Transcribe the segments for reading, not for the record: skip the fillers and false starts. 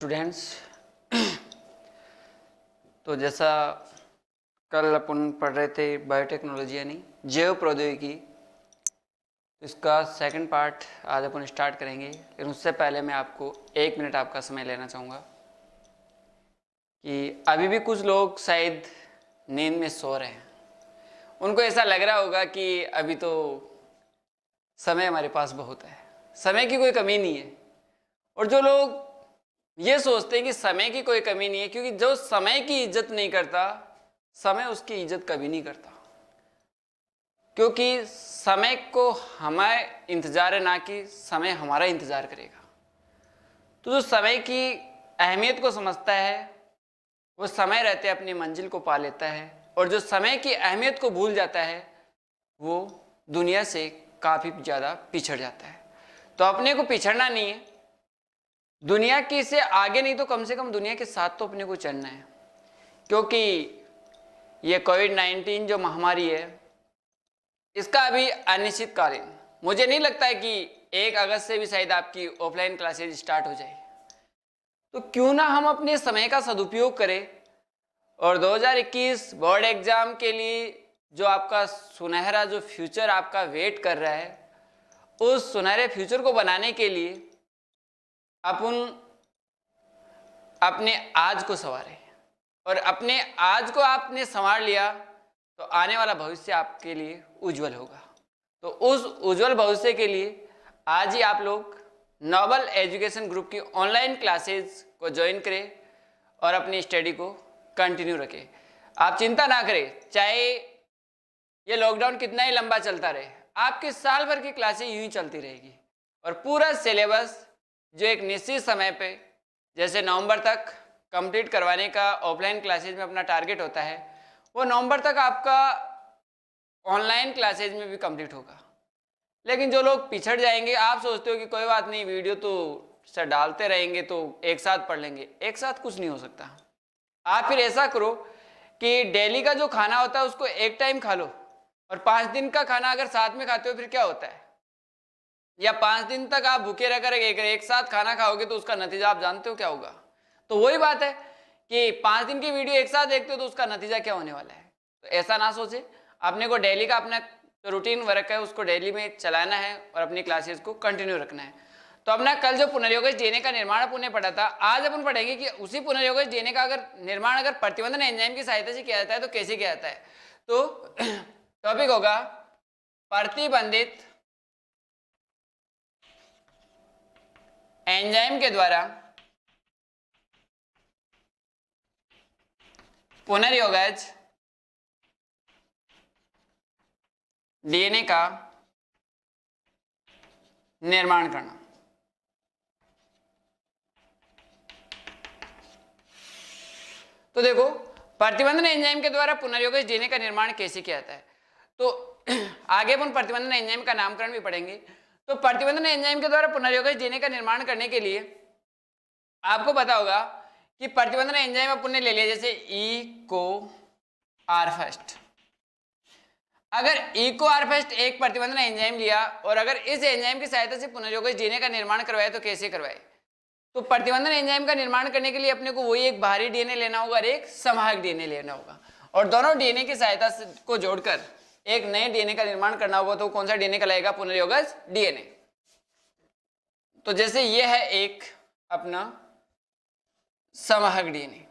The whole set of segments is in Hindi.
स्टूडेंट्स, तो जैसा कल अपन पढ़ रहे थे बायोटेक्नोलॉजी यानी जैव प्रौद्योगिकी, इसका सेकंड पार्ट आज अपन स्टार्ट करेंगे। लेकिन उससे पहले मैं आपको 1 मिनट आपका समय लेना चाहूँगा कि अभी भी कुछ लोग शायद नींद में सो रहे हैं। उनको ऐसा लग रहा होगा कि अभी तो समय हमारे पास बहुत है, समय की कोई कमी नहीं है। और जो लोग ये सोचते हैं कि समय की कोई कमी नहीं है, क्योंकि जो समय की इज्जत नहीं करता, समय उसकी इज्जत कभी नहीं करता। क्योंकि समय को हमें इंतजार है, ना कि समय हमारा इंतजार करेगा। तो जो समय की अहमियत को समझता है वो समय रहते अपनी मंजिल को पा लेता है, और जो समय की अहमियत को भूल जाता है वो दुनिया से काफ़ी ज़्यादा पिछड़ जाता है। तो अपने को पिछड़ना नहीं है, दुनिया की से आगे नहीं तो कम से कम दुनिया के साथ तो अपने को चलना है। क्योंकि ये कोविड-19 जो महामारी है, इसका अभी अनिश्चितकालीन, मुझे नहीं लगता है कि 1 अगस्त से भी शायद आपकी ऑफलाइन क्लासेज स्टार्ट हो जाए। तो क्यों ना हम अपने समय का सदुपयोग करें और 2021 बोर्ड एग्जाम के लिए जो आपका सुनहरा जो फ्यूचर आपका वेट कर रहा है, उस सुनहरे फ्यूचर को बनाने के लिए अपन अपने आज को संवारें। और अपने आज को आपने संवार लिया तो आने वाला भविष्य आपके लिए उज्जवल होगा। तो उस उज्जवल भविष्य के लिए आज ही आप लोग नोबल एजुकेशन ग्रुप की ऑनलाइन क्लासेस को ज्वाइन करें और अपनी स्टडी को कंटिन्यू रखें। आप चिंता ना करें, चाहे ये लॉकडाउन कितना ही लंबा चलता रहे, आपके साल भर की क्लासें यूं ही चलती रहेगी। और पूरा सिलेबस जो एक निश्चित समय पे जैसे नवंबर तक कंप्लीट करवाने का ऑफलाइन क्लासेज में अपना टारगेट होता है, वो नवंबर तक आपका ऑनलाइन क्लासेज में भी कंप्लीट होगा। लेकिन जो लोग पिछड़ जाएंगे, आप सोचते हो कि कोई बात नहीं, वीडियो तो सर डालते रहेंगे तो एक साथ पढ़ लेंगे, एक साथ कुछ नहीं हो सकता। आप फिर ऐसा करो कि डेली का जो खाना होता है उसको एक टाइम खा लो, और 5 दिन का खाना अगर साथ में खाते हो फिर क्या होता है, या 5 दिन तक आप भूखे रहकर एक साथ खाना खाओगे तो उसका नतीजा आप जानते हो क्या होगा। तो वही बात है कि 5 दिन की वीडियो एक साथ देखते हो तो उसका नतीजा क्या होने वाला है। तो ऐसा ना सोचे, अपने को डेली का अपना जो रूटीन वर्क है उसको डेली में चलाना है और अपनी क्लासेस को कंटिन्यू रखना है। तो अपना कल जो पुनर्योगज डीएनए का निर्माण अपन ने पढ़ा था, आज अपन पढ़ेंगे कि उसी पुनर्योगज डीएनए का अगर निर्माण अगर प्रतिबंधन एंजाइम की सहायता से किया जाता है तो कैसे किया जाता है। तो टॉपिक होगा प्रतिबंधित एंजाइम के द्वारा पुनर्योगज डीएनए का निर्माण करना। तो देखो, प्रतिबंधन एंजाइम के द्वारा पुनर्योगज डीएनए का निर्माण कैसे किया जाता है। तो आगे अपन प्रतिबंधन एंजाइम का नामकरण भी पढ़ेंगे। तो प्रतिबंधन एंजाइम के द्वारा पुनर्योगज डीएनए का निर्माण करने के लिए आपको पता होगा कि प्रतिबंधन एंजाइम अपन ने ले लिया, जैसे इको आर फर्स्ट। अगर इको आर फर्स्ट एक प्रतिबंधन एंजाइम लिया और अगर इस एंजाइम की सहायता से पुनर्योगज डीएनए का निर्माण करवाए तो कैसे करवाए। तो प्रतिबंधन एंजाइम का निर्माण करने के लिए अपने को वही एक बाहरी डीएनए लेना होगा और एक समाहक डीएनए लेना होगा, और दोनों डीएनए की सहायता को जोड़कर एक नए डीएनए का निर्माण करना होगा। तो कौन सा डीएनए कहलाएगा, पुनर्योगज डीएनए। तो जैसे ये है एक अपना समाहक डीएनए।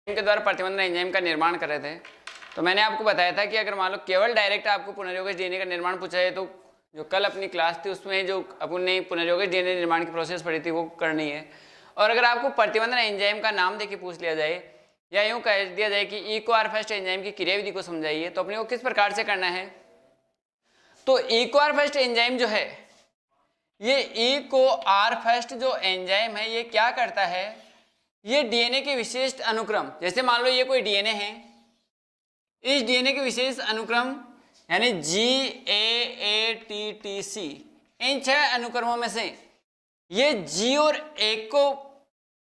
के द्वारा प्रतिबंधन एंजाइम का निर्माण कर रहे थे, तो मैंने आपको बताया था कि अगर मान लो केवल डायरेक्ट आपको पुनर्योगज डीएनए का निर्माण पूछा है, तो जो कल अपनी क्लास थी उसमें जो अपन ने पुनर्योगज डीएनए निर्माण की प्रोसेस पढ़ी थी वो करनी है। और अगर आपको प्रतिबंधन एंजाइम का नाम देके पूछ लिया जाए या यूं कह दिया जाए कि इकोआरफेस्ट एंजाइम की क्रियाविधि को समझाइए, तो अपने को किस प्रकार से करना है? तो इकोआरफेस्ट एंजाइम जो है, ये इकोआरफेस्ट जो एंजाइम है ये क्या करता है, ये डीएनए के विशिष्ट अनुक्रम, जैसे मान लो ये कोई डीएनए है, इस डीएनए के विशेष अनुक्रम यानी GAATTC, इन 6 अनुक्रमों में से ये G और A को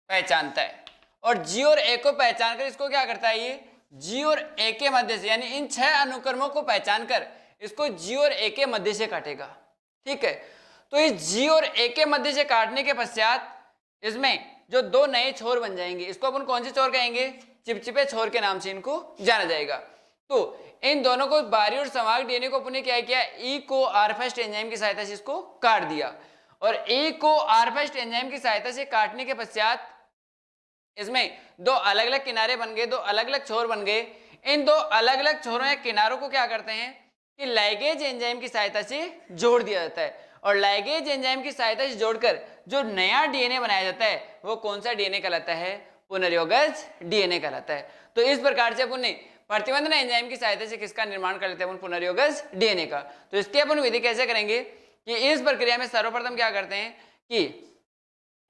पहचानता है, और G और A को पहचान कर इसको क्या करता है, ये G और A के मध्य से, यानी इन 6 अनुक्रमों को पहचान कर इसको G और A के मध्य से काटेगा। ठीक है, तो इस G और A के मध्य से काटने के पश्चात इसमें जो 2 नए छोर बन जाएंगे, इसको अपन कौन से छोर कहेंगे? चिपचिपे छोर के नाम से इनको जाना जाएगा। तो इन दोनों को बाहरी और संवाहक डीएनए को अपने क्या किया, इकोआरफेस्ट एंजाइम की सहायता से इसको काट दिया, और इकोआरफेस्ट एंजाइम की सहायता से काटने के पश्चात इसमें 2 अलग अलग किनारे बन गए, 2 अलग अलग छोर बन गए। इन 2 अलग अलग छोरों या किनारों को क्या करते हैं कि लाइगेज एंजाइम की सहायता से जोड़ दिया जाता है, और लाइगेज एंजाइम की सहायता से जोड़कर जो नया डीएनए बनाया जाता है वो कौन सा डीएनए कहलाता है? पुनर्योगज डीएनए कहलाता है। तो इस प्रकार से अपन ने प्रतिबंधन एंजाइम की सहायता से किसका निर्माण कर लेते हैं? अपन पुनर्योगज डीएनए का। तो इसकी अपन विधि कैसे करेंगे कि इस प्रक्रिया में सर्वप्रथम क्या करते हैं कि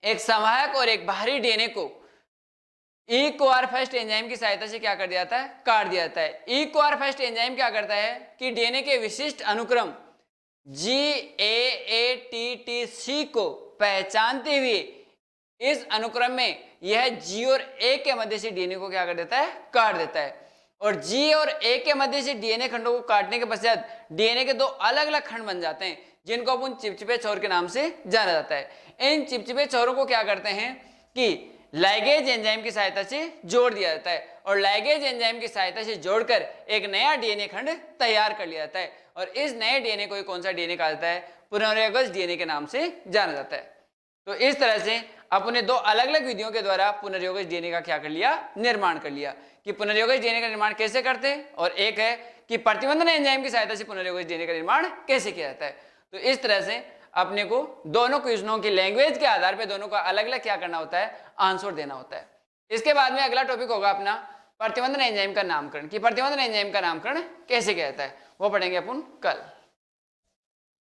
एक संवाहक और एक बाहरी डीएनए को इकोआरफेस्ट एंजाइम की सहायता से क्या कर दिया जाता है? काट दिया जाता है। इकोआरफेस्ट एंजाइम क्या करता है कि डीएनए के विशिष्ट अनुक्रम GAATTC को पहचानते हुए इस अनुक्रम में यह G और A के मध्य से डीएनए को क्या कर देता है? काट देता है। और G और A के मध्य से डीएनए खंडों को काटने के पश्चात डीएनए के 2 अलग अलग खंड बन जाते हैं, जिनको अपन चिपचिपे छोर के नाम से जाना जाता है। इन चिपचिपे छोरों को क्या करते हैं कि लाइगेज एंजाइम की सहायता से जोड़ दिया जाता है, और लाइगेज एंजाइम की सहायता से जोड़कर एक नया डीएनए खंड तैयार कर लिया जाता है, और इस नए डीएनए को कौन सा डीएनए कहा जाता है? पुनर्योगज डीएनए के नाम से जाना जाता है। तो इस तरह से अपने 2 अलग अलग विधियों के द्वारा पुनर्योगज डीएनए का क्या कर लिया? निर्माण कर लिया। कि पुनर्योगज डीएनए का निर्माण कैसे करते हैं, और एक है कि प्रतिबंधन एंजाइम की सहायता से पुनर्योगज डीएनए का निर्माण कैसे किया जाता है। तो इस तरह से अपने को दोनों क्वेश्चनों की लैंग्वेज के आधार पर दोनों का अलग अलग क्या करना होता है? आंसर देना होता है। इसके बाद में अगला टॉपिक होगा अपना प्रतिबंधन एंजाइम का नामकरण, कि प्रतिबंधन एंजाइम का नामकरण कैसे किया जाता है, वो पढ़ेंगे अपन कल।